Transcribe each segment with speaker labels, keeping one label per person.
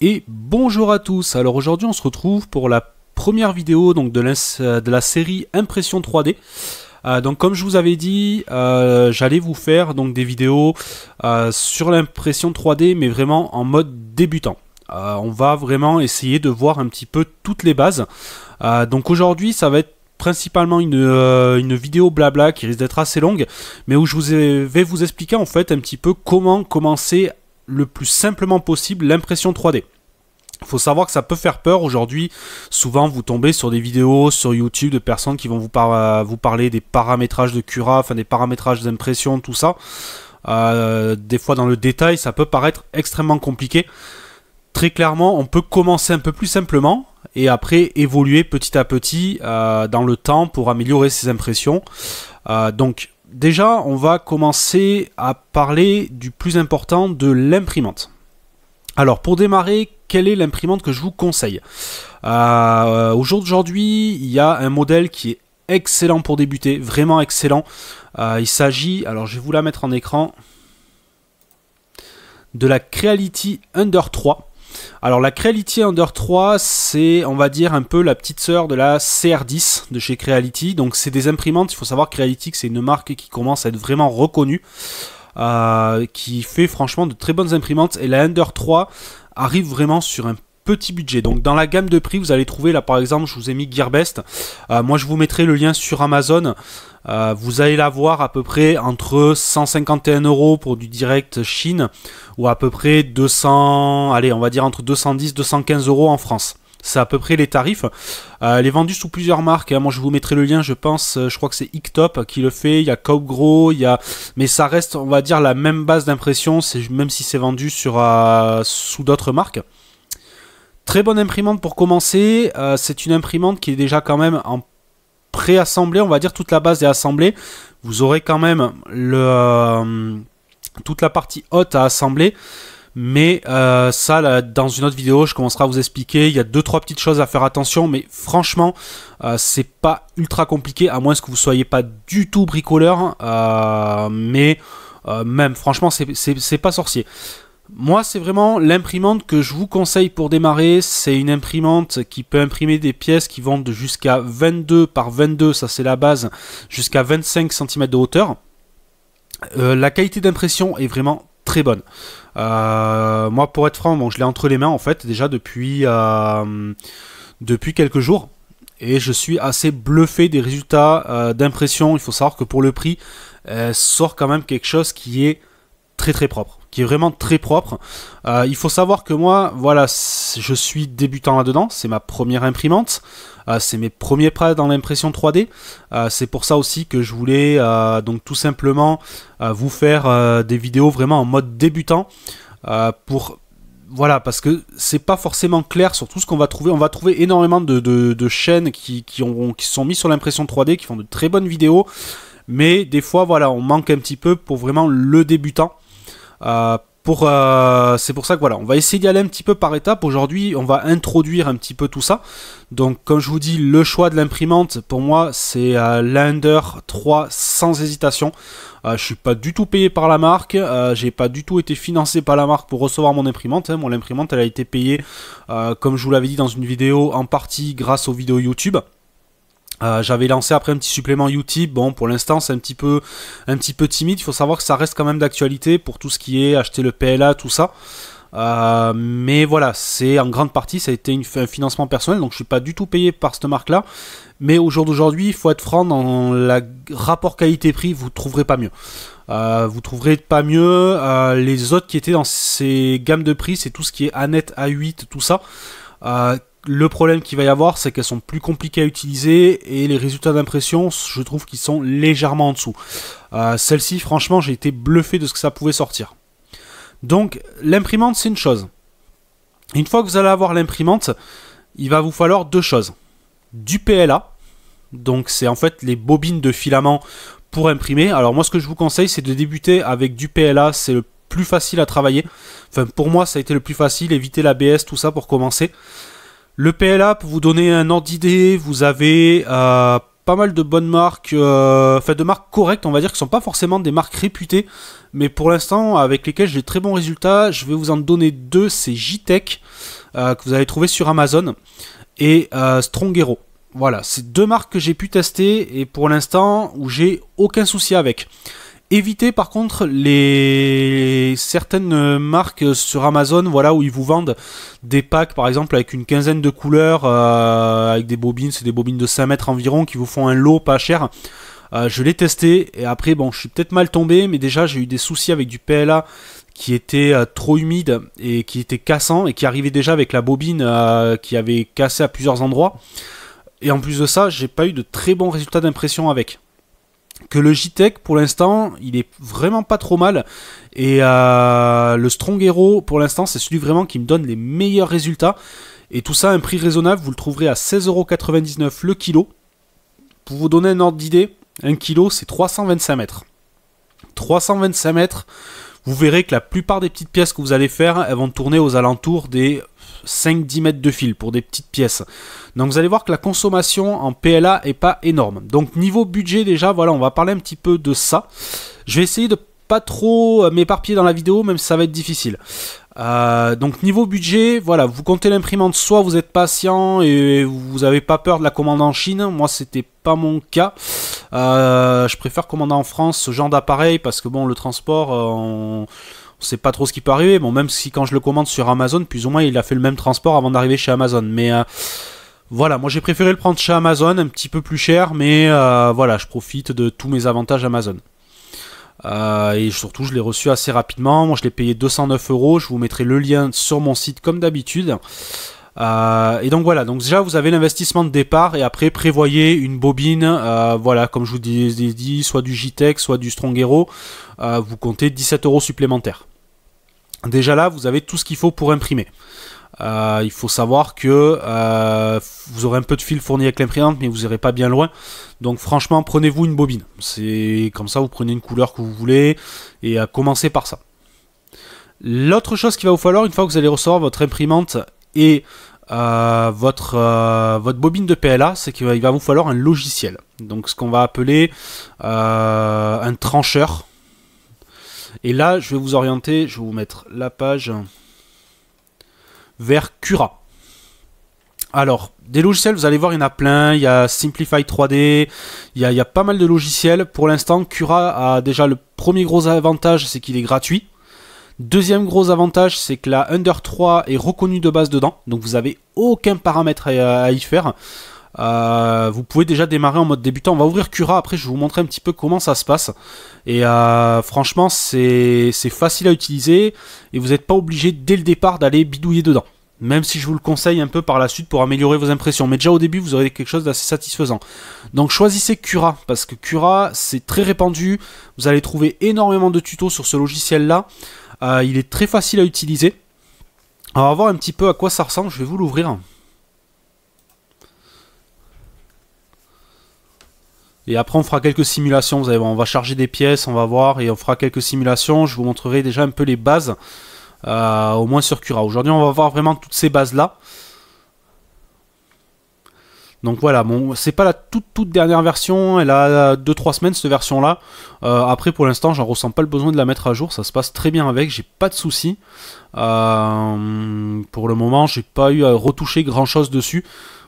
Speaker 1: Et bonjour à tous. Alors aujourd'hui on se retrouve pour la première vidéo donc de la série impression 3D. Donc comme je vous avais dit, j'allais vous faire donc des vidéos sur l'impression 3D, mais vraiment en mode débutant. On va vraiment essayer de voir un petit peu toutes les bases. Donc aujourd'hui ça va être principalement une vidéo blabla qui risque d'être assez longue, mais où vais vous expliquer en fait un petit peu comment commencer le plus simplement possible l'impression 3D. Il faut savoir que ça peut faire peur aujourd'hui. Souvent vous tombez sur des vidéos sur YouTube de personnes qui vont vous parler des paramétrages de Cura, enfin des paramétrages d'impression, tout ça. Des fois dans le détail ça peut paraître extrêmement compliqué. Très clairement on peut commencer un peu plus simplement et après évoluer petit à petit dans le temps pour améliorer ses impressions. Donc déjà on va commencer à parler du plus important, de l'imprimante. Alors pour démarrer, quelle est l'imprimante que je vous conseille? Aujourd'hui, il y a un modèle qui est excellent pour débuter, vraiment excellent. Il s'agit, alors je vais vous la mettre en écran, de la Creality Ender 3. Alors la Creality Ender 3, c'est, on va dire, un peu la petite sœur de la CR10 de chez Creality. Donc c'est des imprimantes, il faut savoir que Creality, c'est une marque qui commence à être vraiment reconnue. Qui fait franchement de très bonnes imprimantes, et la Ender 3 arrive vraiment sur un petit budget. Donc dans la gamme de prix vous allez trouver, là par exemple je vous ai mis Gearbest, moi je vous mettrai le lien sur Amazon, vous allez la voir à peu près entre 151 € pour du direct Chine, ou à peu près 200, allez on va dire entre 210 215 € en France. C'est à peu près les tarifs. Elle est vendue sous plusieurs marques. Moi, je vous mettrai le lien, je pense. Je crois que c'est Ictop qui le fait. Il y a Cobgro, mais ça reste, on va dire, la même base d'impression, même si c'est vendu sous d'autres marques. Très bonne imprimante pour commencer. C'est une imprimante qui est déjà quand même en pré-assemblée. On va dire toute la base est assemblée. Vous aurez quand même toute la partie haute à assembler. Mais ça, là, dans une autre vidéo, je commencerai à vous expliquer. Il y a 2-3 petites choses à faire attention, mais franchement, c'est pas ultra compliqué, à moins que vous soyez pas du tout bricoleur. Même, franchement, c'est pas sorcier. Moi, c'est vraiment l'imprimante que je vous conseille pour démarrer. C'est une imprimante qui peut imprimer des pièces qui vont de jusqu'à 22 par 22, ça c'est la base, jusqu'à 25 cm de hauteur. La qualité d'impression est vraiment très bonne. Moi pour être franc, bon, je l'ai entre les mains en fait déjà depuis quelques jours, et je suis assez bluffé des résultats d'impression. Il faut savoir que pour le prix, elle sort quand même quelque chose qui est très très propre, qui est vraiment très propre. Il faut savoir que moi, voilà, je suis débutant là-dedans, c'est ma première imprimante, c'est mes premiers pas dans l'impression 3D. C'est pour ça aussi que je voulais donc tout simplement vous faire des vidéos vraiment en mode débutant, voilà, parce que c'est pas forcément clair sur tout ce qu'on va trouver. On va trouver énormément de chaînes qui sont mis sur l'impression 3D, qui font de très bonnes vidéos, mais des fois voilà, on manque un petit peu pour vraiment le débutant. C'est pour ça que voilà, on va essayer d'y aller un petit peu par étapes. Aujourd'hui, on va introduire un petit peu tout ça. Donc, comme je vous dis, le choix de l'imprimante, pour moi, c'est l'Ender 3 sans hésitation. Je suis pas du tout payé par la marque, j'ai pas du tout été financé par la marque pour recevoir mon imprimante. Mon imprimante, elle a été payée, comme je vous l'avais dit dans une vidéo, en partie grâce aux vidéos YouTube. J'avais lancé après un petit supplément YouTube. Bon, pour l'instant c'est un petit peu timide. Il faut savoir que ça reste quand même d'actualité pour tout ce qui est acheter le PLA, tout ça. Mais voilà, c'est en grande partie ça a été un financement personnel, donc je suis pas du tout payé par cette marque là. Mais au jour d'aujourd'hui, il faut être franc, dans le rapport qualité-prix, vous trouverez pas mieux. Vous trouverez pas mieux. Les autres qui étaient dans ces gammes de prix, c'est tout ce qui est A-net, A8, tout ça. Le problème qu'il va y avoir, c'est qu'elles sont plus compliquées à utiliser, et les résultats d'impression, je trouve qu'ils sont légèrement en dessous. Celle-ci, franchement, j'ai été bluffé de ce que ça pouvait sortir. Donc, l'imprimante, c'est une chose. Une fois que vous allez avoir l'imprimante, il va vous falloir deux choses. Du PLA, donc c'est en fait les bobines de filament pour imprimer. Alors moi, ce que je vous conseille, c'est de débuter avec du PLA, c'est le plus facile à travailler. Enfin, pour moi, ça a été le plus facile, éviter l'ABS, tout ça pour commencer. Le PLA, pour vous donner un ordre d'idée, vous avez pas mal de bonnes marques, enfin de marques correctes, on va dire, qui sont pas forcément des marques réputées, mais pour l'instant avec lesquelles j'ai très bons résultats. Je vais vous en donner deux, c'est JTech, que vous allez trouver sur Amazon, et Strong Hero. Voilà, c'est deux marques que j'ai pu tester, et pour l'instant où j'ai aucun souci avec. Évitez par contre certaines marques sur Amazon, voilà, où ils vous vendent des packs par exemple avec une quinzaine de couleurs, avec des bobines, c'est des bobines de 5 mètres environ qui vous font un lot pas cher. Je l'ai testé et après bon, je suis peut-être mal tombé, mais déjà j'ai eu des soucis avec du PLA qui était trop humide et qui était cassant et qui arrivait déjà avec la bobine qui avait cassé à plusieurs endroits. Et en plus de ça, j'ai pas eu de très bons résultats d'impression avec. Que le JTech pour l'instant il est vraiment pas trop mal, et le Strong Hero pour l'instant c'est celui vraiment qui me donne les meilleurs résultats, et tout ça à un prix raisonnable. Vous le trouverez à 16,99€ le kilo. Pour vous donner un ordre d'idée, un kilo c'est 325 mètres. 325 mètres, vous verrez que la plupart des petites pièces que vous allez faire, elles vont tourner aux alentours des 5-10 mètres de fil pour des petites pièces. Donc vous allez voir que la consommation en PLA est pas énorme. Donc niveau budget déjà, voilà, on va parler un petit peu de ça. Je vais essayer de pas trop m'éparpiller dans la vidéo, même si ça va être difficile. Donc niveau budget, voilà, vous comptez l'imprimante, soit vous êtes patient et vous n'avez pas peur de la commande en Chine. Moi c'était pas mon cas. Je préfère commander en France ce genre d'appareil parce que bon, le transport, on sait pas trop ce qui peut arriver. Bon, même si quand je le commande sur Amazon, plus ou moins il a fait le même transport avant d'arriver chez Amazon. Mais voilà, moi j'ai préféré le prendre chez Amazon, un petit peu plus cher, mais voilà, je profite de tous mes avantages Amazon. Et surtout, je l'ai reçu assez rapidement. Moi, je l'ai payé 209€. Je vous mettrai le lien sur mon site comme d'habitude. Et donc voilà, donc déjà vous avez l'investissement de départ, et après prévoyez une bobine, voilà, comme je vous ai dit, soit du JTech, soit du Strong Hero. Vous comptez 17€ supplémentaires. Déjà là, vous avez tout ce qu'il faut pour imprimer. Il faut savoir que vous aurez un peu de fil fourni avec l'imprimante, mais vous n'irez pas bien loin. Donc franchement, prenez-vous une bobine. C'est comme ça, vous prenez une couleur que vous voulez, et commencez par ça. L'autre chose qu'il va vous falloir, une fois que vous allez recevoir votre imprimante et votre bobine de PLA, c'est qu'il va vous falloir un logiciel. Donc ce qu'on va appeler un trancheur. Et là, je vais vous orienter, je vais vous mettre la page vers Cura. Alors, des logiciels, vous allez voir, il y en a plein. Il y a Simplify 3D, il y a pas mal de logiciels. Pour l'instant, Cura a déjà le premier gros avantage, c'est qu'il est gratuit. Deuxième gros avantage, c'est que la Ender 3 est reconnue de base dedans, donc vous n'avez aucun paramètre à y faire. Vous pouvez déjà démarrer en mode débutant. On va ouvrir Cura, après je vais vous montrer un petit peu comment ça se passe. Et franchement, c'est facile à utiliser, et vous n'êtes pas obligé dès le départ d'aller bidouiller dedans. Même si je vous le conseille un peu par la suite pour améliorer vos impressions. Mais déjà au début, vous aurez quelque chose d'assez satisfaisant. Donc choisissez Cura, parce que Cura, c'est très répandu. Vous allez trouver énormément de tutos sur ce logiciel-là. Il est très facile à utiliser. Alors, on va voir un petit peu à quoi ça ressemble. Je vais vous l'ouvrir. Et après, on fera quelques simulations. Vous allez voir, on va charger des pièces, on va voir, et on fera quelques simulations. Je vous montrerai déjà un peu les bases, au moins sur Cura. Aujourd'hui, on va voir vraiment toutes ces bases-là. Donc voilà, bon, c'est pas la toute dernière version, elle a 2-3 semaines cette version là. Après pour l'instant j'en ressens pas le besoin de la mettre à jour, ça se passe très bien avec, j'ai pas de soucis. Pour le moment j'ai pas eu à retoucher grand chose dessus.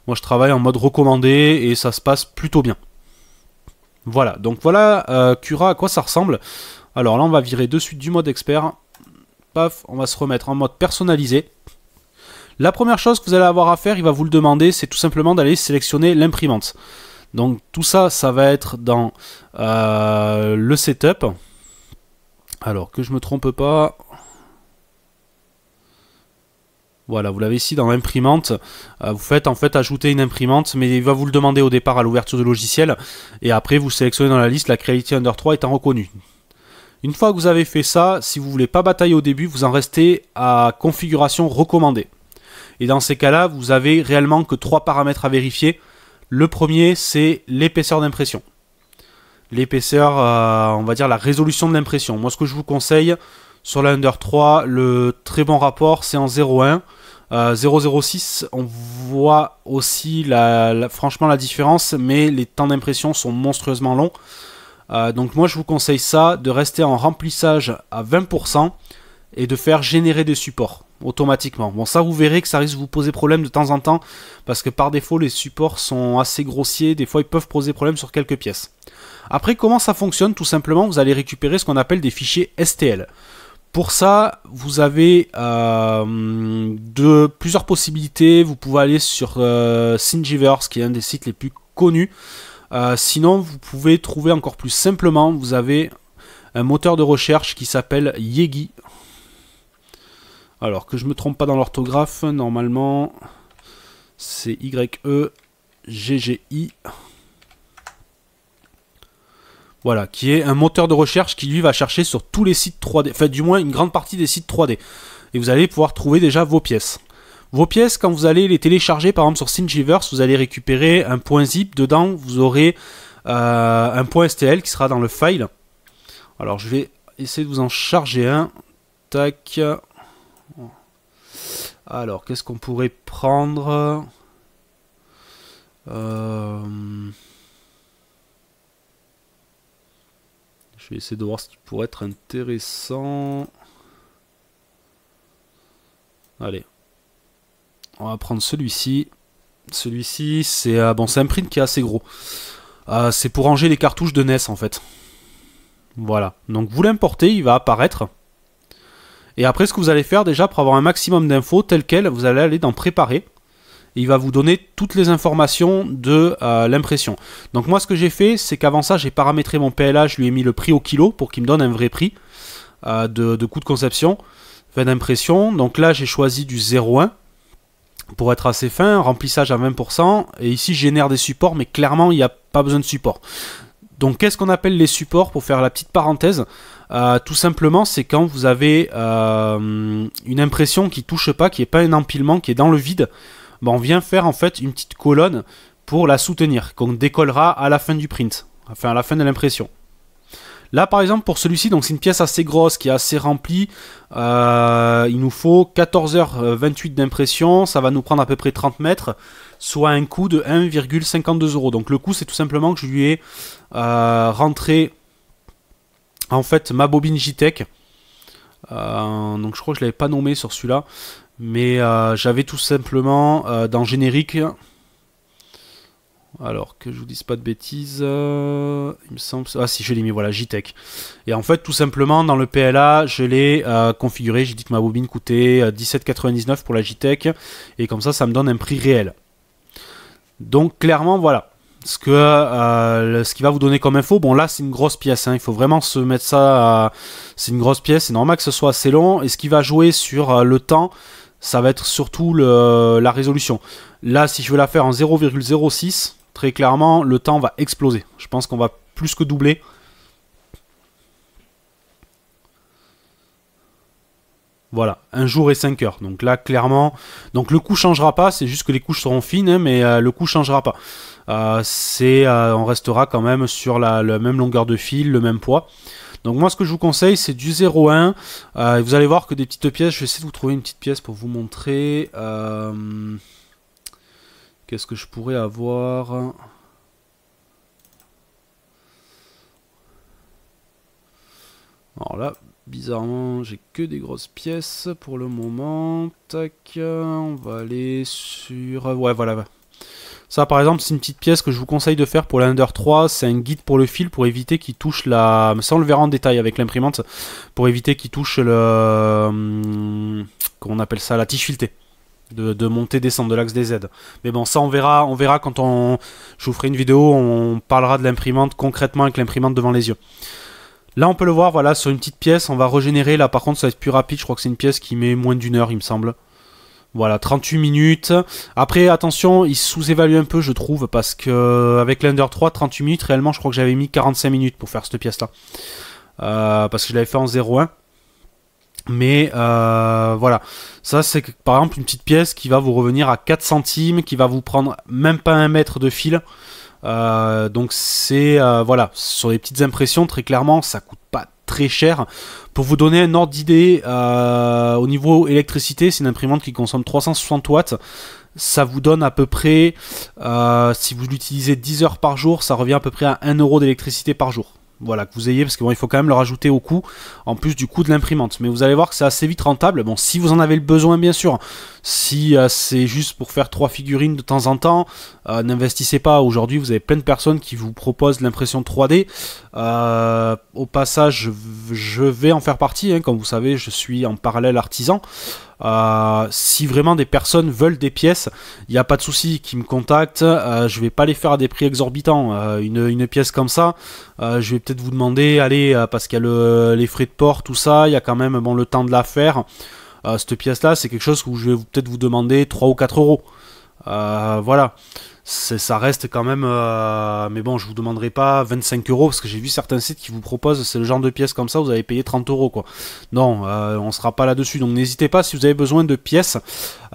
Speaker 1: Moi je travaille en mode recommandé et ça se passe plutôt bien. Voilà, donc voilà Cura à quoi ça ressemble. Alors là on va virer de suite du mode expert. Paf, on va se remettre en mode personnalisé. La première chose que vous allez avoir à faire, il va vous le demander, c'est tout simplement d'aller sélectionner l'imprimante. Donc tout ça, ça va être dans le setup. Alors que je me trompe pas. Voilà, vous l'avez ici dans l'imprimante. Vous faites en fait ajouter une imprimante, mais il va vous le demander au départ à l'ouverture du logiciel. Et après, vous sélectionnez dans la liste la Creality Ender 3 étant reconnue. Une fois que vous avez fait ça, si vous ne voulez pas batailler au début, vous en restez à configuration recommandée. Et dans ces cas-là, vous avez réellement que 3 paramètres à vérifier. Le premier, c'est l'épaisseur d'impression. L'épaisseur, on va dire la résolution de l'impression. Moi, ce que je vous conseille, sur la Ender 3, le très bon rapport, c'est en 0,1. 006, on voit aussi franchement la différence, mais les temps d'impression sont monstrueusement longs. Donc moi je vous conseille ça, de rester en remplissage à 20% et de faire générer des supports automatiquement. Bon, ça vous verrez que ça risque de vous poser problème de temps en temps, parce que par défaut les supports sont assez grossiers, des fois ils peuvent poser problème sur quelques pièces. Après, comment ça fonctionne? Tout simplement, vous allez récupérer ce qu'on appelle des fichiers STL. Pour ça, vous avez plusieurs possibilités. Vous pouvez aller sur Thingiverse, qui est un des sites les plus connus. Sinon, vous pouvez trouver encore plus simplement, vous avez un moteur de recherche qui s'appelle Yegi. Alors, que je ne me trompe pas dans l'orthographe, normalement, c'est Y-E-G-G-I. Voilà, qui est un moteur de recherche qui lui va chercher sur tous les sites 3D, enfin du moins une grande partie des sites 3D. Et vous allez pouvoir trouver déjà vos pièces. Vos pièces, quand vous allez les télécharger, par exemple sur Thingiverse, vous allez récupérer un point zip. Dedans, vous aurez un point STL qui sera dans le file. Alors, je vais essayer de vous en charger un. Tac. Alors, qu'est-ce qu'on pourrait prendre Je vais essayer de voir ce qui pourrait être intéressant. Allez. On va prendre celui-ci. Celui-ci, c'est bon, c'est un print qui est assez gros. C'est pour ranger les cartouches de NES en fait. Voilà. Donc vous l'importez, il va apparaître. Et après, ce que vous allez faire déjà pour avoir un maximum d'infos tel quel, vous allez aller dans Préparer. Et il va vous donner toutes les informations de l'impression. Donc moi, ce que j'ai fait, c'est qu'avant ça, j'ai paramétré mon PLA, je lui ai mis le prix au kilo pour qu'il me donne un vrai prix de coût de conception, enfin d'impression. Donc là, j'ai choisi du 0,1 pour être assez fin, remplissage à 20%. Et ici, je génère des supports, mais clairement, il n'y a pas besoin de support. Donc qu'est-ce qu'on appelle les supports, pour faire la petite parenthèse? Tout simplement, c'est quand vous avez une impression qui ne touche pas, qui n'est pas un empilement, qui est dans le vide. On vient faire en fait une petite colonne pour la soutenir, qu'on décollera à la fin du print, enfin à la fin de l'impression. Là par exemple pour celui-ci, donc c'est une pièce assez grosse qui est assez remplie, il nous faut 14h28 d'impression, ça va nous prendre à peu près 30 mètres, soit un coût de 1,52 €. Donc le coût c'est tout simplement que je lui ai rentré en fait ma bobine JTech, donc je crois que je ne l'avais pas nommé sur celui-là. Mais j'avais tout simplement dans générique, alors que je vous dise pas de bêtises, il me semble, ah si je l'ai mis, voilà, JTech. Et en fait tout simplement dans le PLA je l'ai configuré, j'ai dit que ma bobine coûtait 17,99 pour la JTech, et comme ça me donne un prix réel. Donc clairement voilà, ce qui va vous donner comme info. Bon là c'est une grosse pièce, hein, il faut vraiment se mettre ça, c'est une grosse pièce, c'est normal que ce soit assez long, et ce qui va jouer sur le temps, ça va être surtout la résolution. Là, si je veux la faire en 0,06, très clairement, le temps va exploser. Je pense qu'on va plus que doubler. Voilà, 1 jour et 5 heures. Donc là, clairement, donc le coût changera pas. C'est juste que les couches seront fines, hein, mais le coût changera pas. On restera quand même sur la même longueur de fil, le même poids. Donc moi ce que je vous conseille c'est du 0,1. Vous allez voir que des petites pièces, je vais essayer de vous trouver une petite pièce pour vous montrer. Qu'est-ce que je pourrais avoir? Alors là, bizarrement, j'ai que des grosses pièces pour le moment. Tac, on va aller sur... Ouais, voilà. Ça, par exemple, c'est une petite pièce que je vous conseille de faire pour l'Ender 3. C'est un guide pour le fil pour éviter qu'il touche la... Ça, on le verra en détail avec l'imprimante. Pour éviter qu'il touche le... Comment on appelle ça? La tige filetée. De monter, descendre de l'axe des Z. Mais bon, ça, on verra quand je vous ferai une vidéo. On parlera de l'imprimante concrètement avec l'imprimante devant les yeux. Là, on peut le voir, voilà, sur une petite pièce. On va régénérer. Là, par contre, ça va être plus rapide. Je crois que c'est une pièce qui met moins d'1 heure, il me semble. Voilà, 38 minutes. Après, attention, il sous-évalue un peu, je trouve, parce que avec l'Ender 3, 38 minutes, réellement, je crois que j'avais mis 45 minutes pour faire cette pièce-là. Parce que je l'avais fait en 0,1. Mais voilà, ça c'est par exemple une petite pièce qui va vous revenir à 4 centimes, qui va vous prendre même pas 1 mètre de fil. Donc c'est, voilà, sur les petites impressions, très clairement, ça coûte pas très cher. Pour vous donner un ordre d'idée, au niveau électricité, c'est une imprimante qui consomme 360 watts. Ça vous donne à peu près, si vous l'utilisez 10 heures par jour, ça revient à peu près à 1 euro d'électricité par jour. Voilà, que vous ayez, parce que bon, il faut quand même le rajouter au coût, en plus du coût de l'imprimante. Mais vous allez voir que c'est assez vite rentable. Bon, si vous en avez le besoin, bien sûr. Si c'est juste pour faire 3 figurines de temps en temps, n'investissez pas. Aujourd'hui, vous avez plein de personnes qui vous proposent l'impression 3D. Au passage, je vais en faire partie. Hein. Comme vous savez, je suis en parallèle artisan. Si vraiment des personnes veulent des pièces, il n'y a pas de souci, qu'ils me contactent. Je vais pas les faire à des prix exorbitants. Une pièce comme ça, je vais peut-être vous demander, allez, parce qu'il y a les frais de port, tout ça, il y a quand même bon, le temps de la faire. Cette pièce-là, c'est quelque chose où je vais peut-être vous demander 3 ou 4 euros. Voilà. Ça reste quand même, mais bon, je vous demanderai pas 25 euros parce que j'ai vu certains sites qui vous proposent, c'est le genre de pièces comme ça, vous allez payer 30 euros quoi. Non, on sera pas là-dessus, donc n'hésitez pas si vous avez besoin de pièces,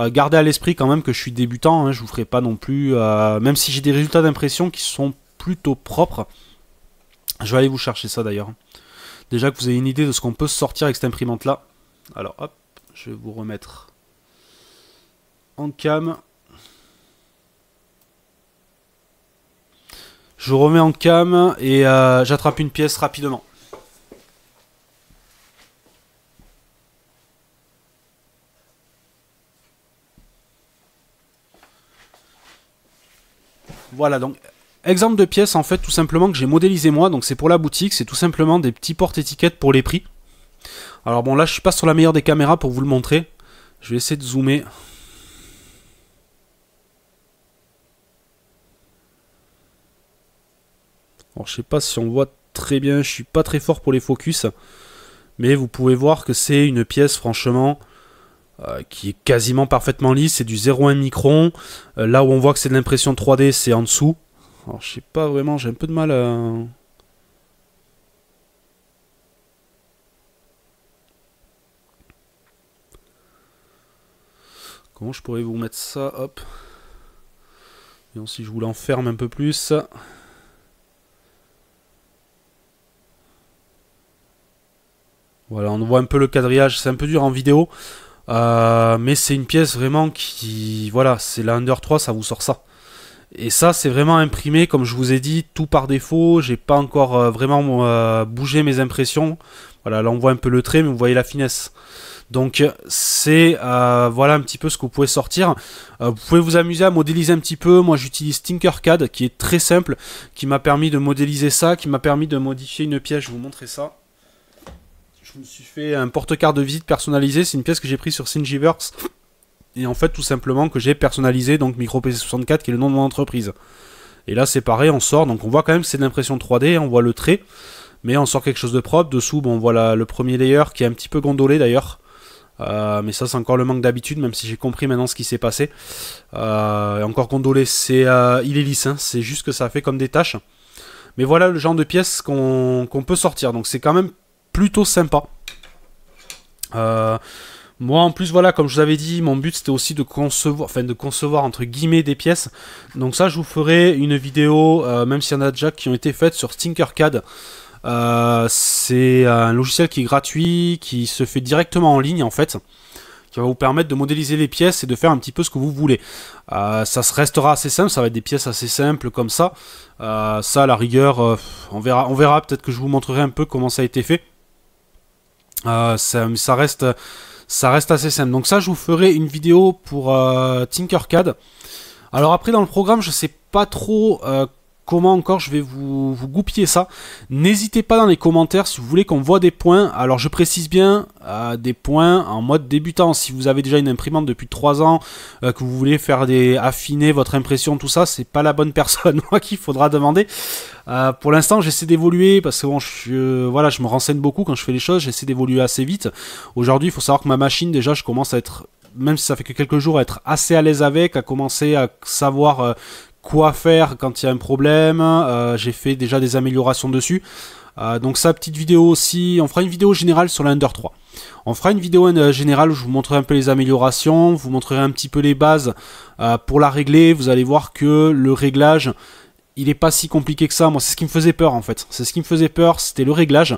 Speaker 1: gardez à l'esprit quand même que je suis débutant, hein, je vous ferai pas non plus, même si j'ai des résultats d'impression qui sont plutôt propres. Je vais aller vous chercher ça d'ailleurs. Déjà que vous avez une idée de ce qu'on peut sortir avec cette imprimante là. Alors hop, je vais vous remettre en cam. Je remets en cam et j'attrape une pièce rapidement. Voilà, donc exemple de pièce en fait tout simplement que j'ai modélisé moi, donc c'est pour la boutique, c'est tout simplement des petits porte-étiquettes pour les prix. Alors bon là je suis pas sur la meilleure des caméras pour vous le montrer, je vais essayer de zoomer. Alors je sais pas si on voit très bien, je suis pas très fort pour les focus, mais vous pouvez voir que c'est une pièce franchement qui est quasiment parfaitement lisse, c'est du 0,1 micron, là où on voit que c'est de l'impression 3D c'est en dessous. Alors je sais pas vraiment, j'ai un peu de mal à... Comment je pourrais vous mettre ça, hop. Et si je vous l'enferme un peu plus... Voilà, on voit un peu le quadrillage, c'est un peu dur en vidéo, mais c'est une pièce vraiment qui... Voilà, c'est la Under 3, ça vous sort ça. Et ça, c'est vraiment imprimé, comme je vous ai dit, tout par défaut, j'ai pas encore vraiment bougé mes impressions. Voilà, là on voit un peu le trait, mais vous voyez la finesse. Donc c'est voilà un petit peu ce que vous pouvez sortir. Vous pouvez vous amuser à modéliser un petit peu. Moi j'utilise Tinkercad, qui est très simple, qui m'a permis de modéliser ça, qui m'a permis de modifier une pièce, je vais vous montrer ça. Je me suis fait un porte-carte de visite personnalisé, c'est une pièce que j'ai prise sur Thingiverse. Et en fait tout simplement que j'ai personnalisé, donc MicroPC64 qui est le nom de mon entreprise. Et là c'est pareil, on sort, donc on voit quand même que c'est de l'impression 3D, on voit le trait, mais on sort quelque chose de propre. Dessous, bon, on voit le premier layer qui est un petit peu gondolé d'ailleurs. Mais ça c'est encore le manque d'habitude, même si j'ai compris maintenant ce qui s'est passé. Encore gondolé, il est lisse, hein, c'est juste que ça fait comme des taches. Mais voilà le genre de pièces qu'on peut sortir, donc c'est quand même plutôt sympa. Moi en plus voilà, comme je vous avais dit, mon but c'était aussi de concevoir entre guillemets des pièces. Donc ça je vous ferai une vidéo, même s'il y en a déjà qui ont été faites sur Tinkercad. C'est un logiciel qui est gratuit, qui se fait directement en ligne en fait, qui va vous permettre de modéliser les pièces et de faire un petit peu ce que vous voulez. Ça se restera assez simple, ça va être des pièces assez simples comme ça. Ça à la rigueur, on verra peut-être que je vous montrerai un peu comment ça a été fait. Ça reste assez simple. Donc ça je vous ferai une vidéo pour Tinkercad. Alors après dans le programme je sais pas trop comment encore je vais vous goupiller ça. N'hésitez pas dans les commentaires si vous voulez qu'on voit des points. Alors je précise bien des points en mode débutant. Si vous avez déjà une imprimante depuis 3 ans, que vous voulez faire affiner votre impression, tout ça, c'est pas la bonne personne moi qu'il faudra demander. Pour l'instant j'essaie d'évoluer parce que bon, voilà, je me renseigne beaucoup quand je fais les choses, j'essaie d'évoluer assez vite. Aujourd'hui il faut savoir que ma machine déjà je commence à être, même si ça fait que quelques jours, à être assez à l'aise avec, à commencer à savoir quoi faire quand il y a un problème. J'ai fait déjà des améliorations dessus. Donc ça, petite vidéo aussi, on fera une vidéo générale sur l'Under 3. On fera une vidéo générale où je vous montrerai un peu les améliorations, vous montrerai un petit peu les bases pour la régler. Vous allez voir que le réglage il est pas si compliqué que ça. Moi, c'est ce qui me faisait peur en fait. C'est ce qui me faisait peur, c'était le réglage.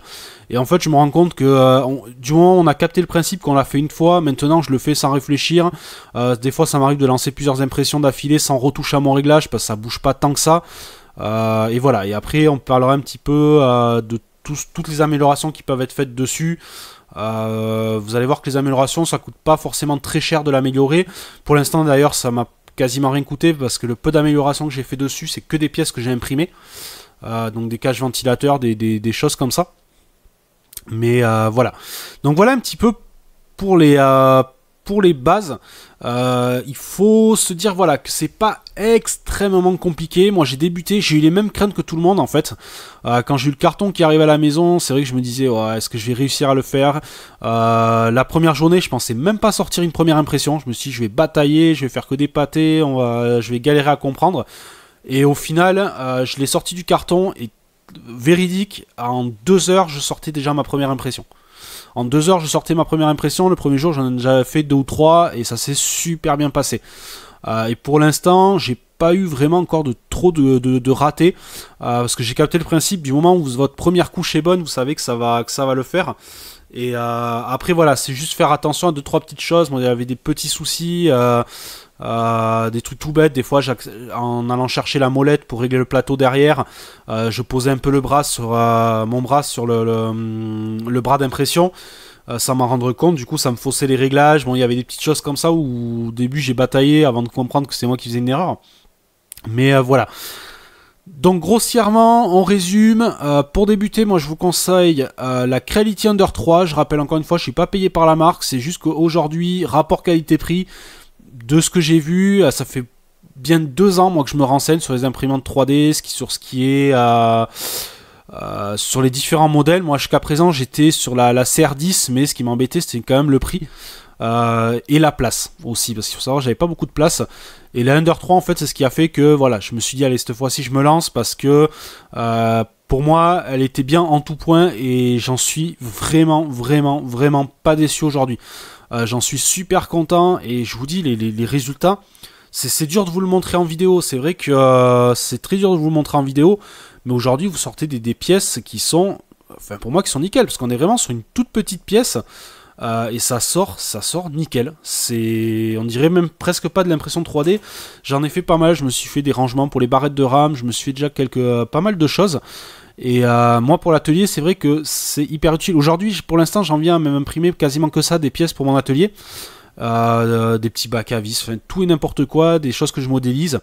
Speaker 1: Et en fait, je me rends compte que du moment où on a capté le principe qu'on l'a fait une fois, maintenant je le fais sans réfléchir. Des fois, ça m'arrive de lancer plusieurs impressions d'affilée sans retoucher à mon réglage parce que ça bouge pas tant que ça. Et voilà. Et après, on parlera un petit peu de toutes les améliorations qui peuvent être faites dessus. Vous allez voir que les améliorations, ça coûte pas forcément très cher de l'améliorer. Pour l'instant, d'ailleurs, ça m'a quasiment rien coûté parce que le peu d'améliorations que j'ai fait dessus, c'est que des pièces que j'ai imprimées, donc des caches ventilateurs, des choses comme ça. Mais voilà. Donc voilà un petit peu pour les bases. Il faut se dire voilà que c'est pas extrêmement compliqué. Moi j'ai débuté, j'ai eu les mêmes craintes que tout le monde en fait. Quand j'ai eu le carton qui arrive à la maison, c'est vrai que je me disais ouais, est-ce que je vais réussir à le faire. La première journée je pensais même pas sortir une première impression. Je me suis dit je vais batailler, je vais faire que des pâtés, je vais galérer à comprendre. Et au final je l'ai sorti du carton et véridique, en 2 heures je sortais déjà ma première impression. En 2 heures, je sortais ma première impression. Le premier jour, j'en ai déjà fait 2 ou 3 et ça s'est super bien passé. Et pour l'instant, j'ai pas eu vraiment encore trop de ratés parce que j'ai capté le principe du moment où votre première couche est bonne, vous savez que ça va le faire. Et après voilà, c'est juste faire attention à 2-3 petites choses. Moi, il y avait des petits soucis. Des trucs tout bêtes, des fois en allant chercher la molette pour régler le plateau derrière, je posais un peu le bras sur mon bras sur le bras d'impression, sans m'en rendre compte, du coup ça me faussait les réglages. Bon, il y avait des petites choses comme ça où au début j'ai bataillé avant de comprendre que c'est moi qui faisais une erreur, mais voilà. Donc grossièrement, on résume, pour débuter, moi je vous conseille la Creality Under 3, je rappelle encore une fois, je suis pas payé par la marque, c'est juste qu'aujourd'hui, rapport qualité-prix, de ce que j'ai vu, ça fait bien 2 ans moi que je me renseigne sur les imprimantes 3D, sur ce qui est sur les différents modèles. Moi jusqu'à présent j'étais sur la CR10, mais ce qui m'embêtait c'était quand même le prix et la place aussi, parce qu'il faut savoir j'avais pas beaucoup de place. Et la Under 3 en fait c'est ce qui a fait que voilà, je me suis dit allez cette fois-ci je me lance, parce que pour moi elle était bien en tout point et j'en suis vraiment pas déçu aujourd'hui. J'en suis super content et je vous dis les résultats, c'est dur de vous le montrer en vidéo, c'est vrai que c'est très dur de vous le montrer en vidéo, mais aujourd'hui vous sortez des pièces qui sont, enfin pour moi qui sont nickel, parce qu'on est vraiment sur une toute petite pièce et ça sort nickel, on dirait même presque pas de l'impression 3D. J'en ai fait pas mal, je me suis fait des rangements pour les barrettes de RAM, je me suis fait déjà pas mal de choses. Et moi pour l'atelier c'est vrai que c'est hyper utile. Aujourd'hui pour l'instant j'en viens à même imprimer quasiment que ça, des pièces pour mon atelier, des petits bacs à vis, enfin tout et n'importe quoi, des choses que je modélise.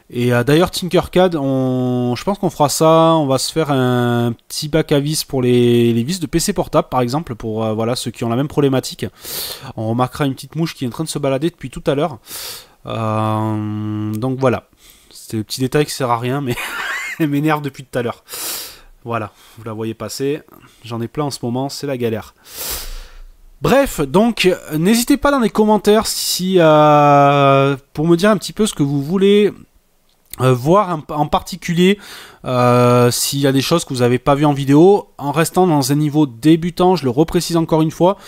Speaker 1: Et d'ailleurs Tinkercad, je pense qu'on fera ça, on va se faire un petit bac à vis pour les vis de PC portable par exemple, pour voilà, ceux qui ont la même problématique. On remarquera une petite mouche qui est en train de se balader depuis tout à l'heure. Donc voilà, c'est le petit détail qui sert à rien mais elle m'énerve depuis tout à l'heure. Voilà, vous la voyez passer, j'en ai plein en ce moment, c'est la galère. Bref, donc n'hésitez pas dans les commentaires pour me dire un petit peu ce que vous voulez voir en particulier, s'il y a des choses que vous n'avez pas vues en vidéo, en restant dans un niveau débutant, je le reprécise encore une fois.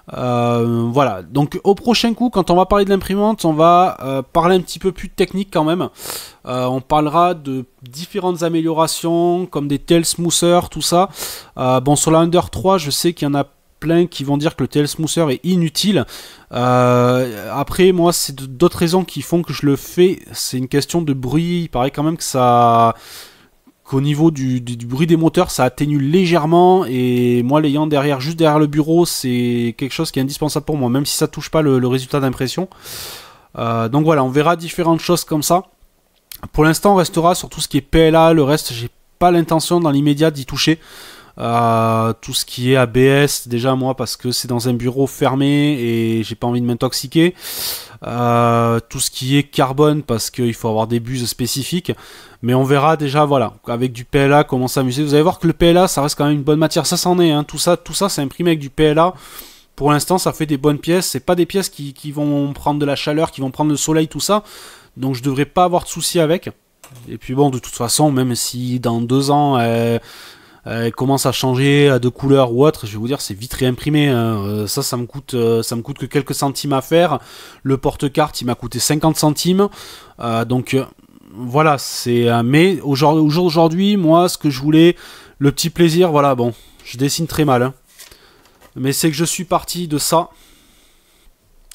Speaker 1: Voilà, donc au prochain coup quand on va parler de l'imprimante, on va parler un petit peu plus technique quand même. On parlera de différentes améliorations comme des tail smoothers, tout ça. Bon, sur la Under 3 je sais qu'il y en a plein qui vont dire que le tail smoother est inutile. Après moi c'est d'autres raisons qui font que je le fais, c'est une question de bruit. Il paraît quand même que qu'au niveau du bruit des moteurs ça atténue légèrement, et moi l'ayant juste derrière le bureau, c'est quelque chose qui est indispensable pour moi, même si ça touche pas le résultat d'impression. Donc voilà, on verra différentes choses comme ça. Pour l'instant on restera sur tout ce qui est PLA, le reste j'ai pas l'intention dans l'immédiat d'y toucher. Tout ce qui est ABS, déjà moi parce que c'est dans un bureau fermé et j'ai pas envie de m'intoxiquer. Tout ce qui est carbone parce qu'il faut avoir des buses spécifiques, mais on verra déjà voilà avec du PLA comment s'amuser. Vous allez voir que le PLA ça reste quand même une bonne matière, ça c'en est hein. Tout ça c'est imprimé avec du PLA. Pour l'instant ça fait des bonnes pièces, c'est pas des pièces qui vont prendre de la chaleur, qui vont prendre le soleil, tout ça, donc je devrais pas avoir de soucis avec. Et puis bon, de toute façon, même si dans 2 ans elle commence à changer de couleur ou autre, je vais vous dire c'est vite réimprimé hein. Ça me coûte que quelques centimes à faire. Le porte-carte il m'a coûté 50 centimes, donc voilà, c'est mais au jour d'aujourd'hui, moi, ce que je voulais, le petit plaisir, voilà, bon, je dessine très mal, hein, mais c'est que je suis parti de ça,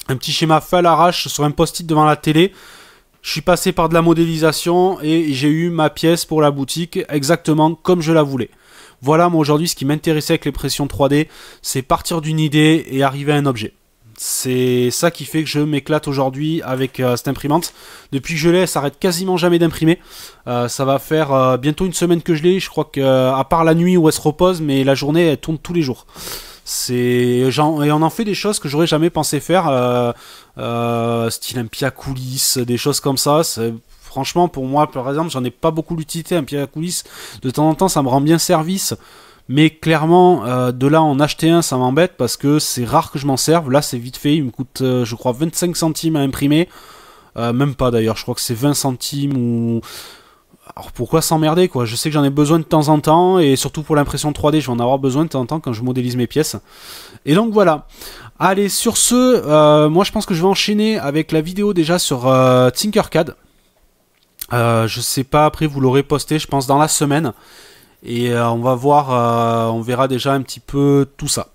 Speaker 1: un petit schéma fait à l'arrache sur un post-it devant la télé. Je suis passé par de la modélisation et j'ai eu ma pièce pour la boutique exactement comme je la voulais. Voilà, moi aujourd'hui, ce qui m'intéressait avec les pressions 3D, c'est partir d'une idée et arriver à un objet. C'est ça qui fait que je m'éclate aujourd'hui avec cette imprimante. Depuis que je l'ai, elle s'arrête quasiment jamais d'imprimer. Ça va faire bientôt une semaine que je l'ai. Je crois qu'à part la nuit où elle se repose, mais la journée, elle tourne tous les jours. Et on en fait des choses que j'aurais jamais pensé faire, style un pied à coulisses, des choses comme ça. Franchement, pour moi, par exemple, j'en ai pas beaucoup l'utilité. Un pied à coulisses, de temps en temps, ça me rend bien service. Mais clairement, de là en acheter un, ça m'embête parce que c'est rare que je m'en serve. Là, c'est vite fait. Il me coûte, je crois, 25 centimes à imprimer. Même pas d'ailleurs, je crois que c'est 20 centimes ou... Alors pourquoi s'emmerder quoi? Je sais que j'en ai besoin de temps en temps et surtout pour l'impression 3D, je vais en avoir besoin de temps en temps quand je modélise mes pièces. Et donc voilà. Allez, sur ce, moi je pense que je vais enchaîner avec la vidéo déjà sur Tinkercad. Je sais pas, après vous l'aurez posté, je pense dans la semaine. Et on va voir, on verra déjà un petit peu tout ça.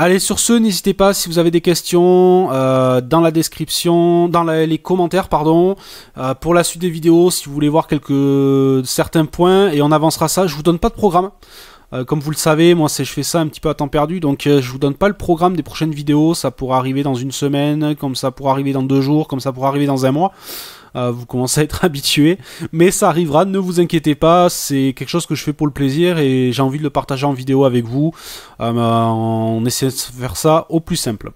Speaker 1: Allez, sur ce, n'hésitez pas si vous avez des questions dans la description, dans les commentaires, pardon, pour la suite des vidéos, si vous voulez voir certains points, et on avancera ça. Je vous donne pas de programme. Comme vous le savez, moi je fais ça un petit peu à temps perdu, donc je vous donne pas le programme des prochaines vidéos. Ça pourra arriver dans une semaine, comme ça pourra arriver dans 2 jours, comme ça pourra arriver dans un mois. Vous commencez à être habitué, mais ça arrivera, ne vous inquiétez pas, c'est quelque chose que je fais pour le plaisir et j'ai envie de le partager en vidéo avec vous, en essayant de faire ça au plus simple.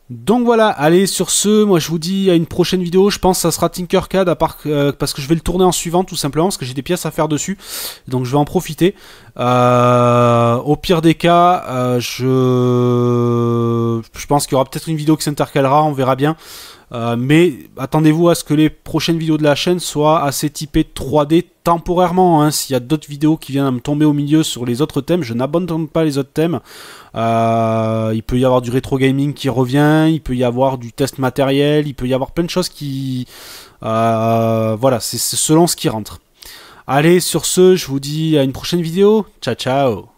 Speaker 1: Donc voilà, allez, sur ce, moi je vous dis à une prochaine vidéo. Je pense que ça sera Tinkercad, parce que je vais le tourner en suivant tout simplement, parce que j'ai des pièces à faire dessus, donc je vais en profiter. Au pire des cas, je pense qu'il y aura peut-être une vidéo qui s'intercalera, on verra bien. Mais attendez-vous à ce que les prochaines vidéos de la chaîne soient assez typées 3D temporairement, hein. S'il y a d'autres vidéos qui viennent à me tomber au milieu sur les autres thèmes, je n'abandonne pas les autres thèmes. Il peut y avoir du rétro gaming qui revient, il peut y avoir du test matériel, il peut y avoir plein de choses qui... voilà, c'est selon ce qui rentre. Allez, sur ce, je vous dis à une prochaine vidéo. Ciao, ciao.